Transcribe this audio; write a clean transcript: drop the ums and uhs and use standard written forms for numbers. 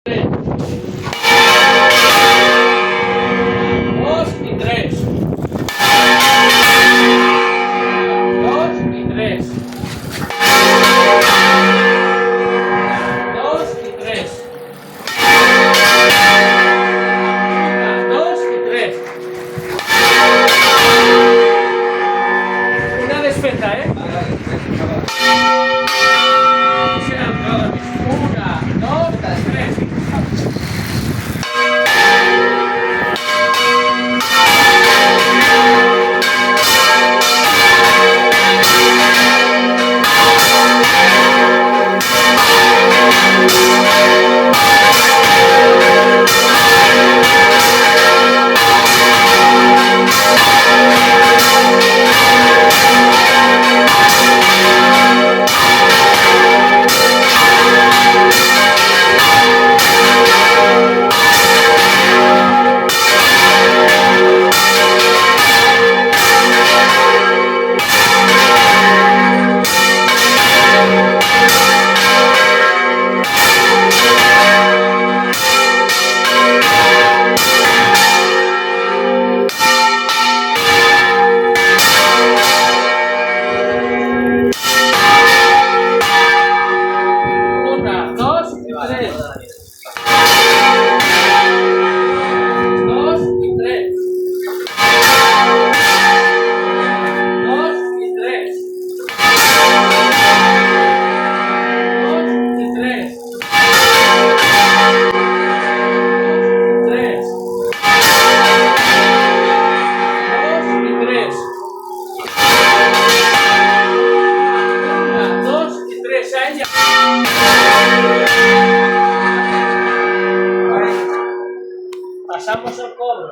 2 y 3. 2 y 3. 2 y 3. 2 y 3. Una despenta, ¿eh? Sean todos. 1, 2, 3. Pasamos el cobro.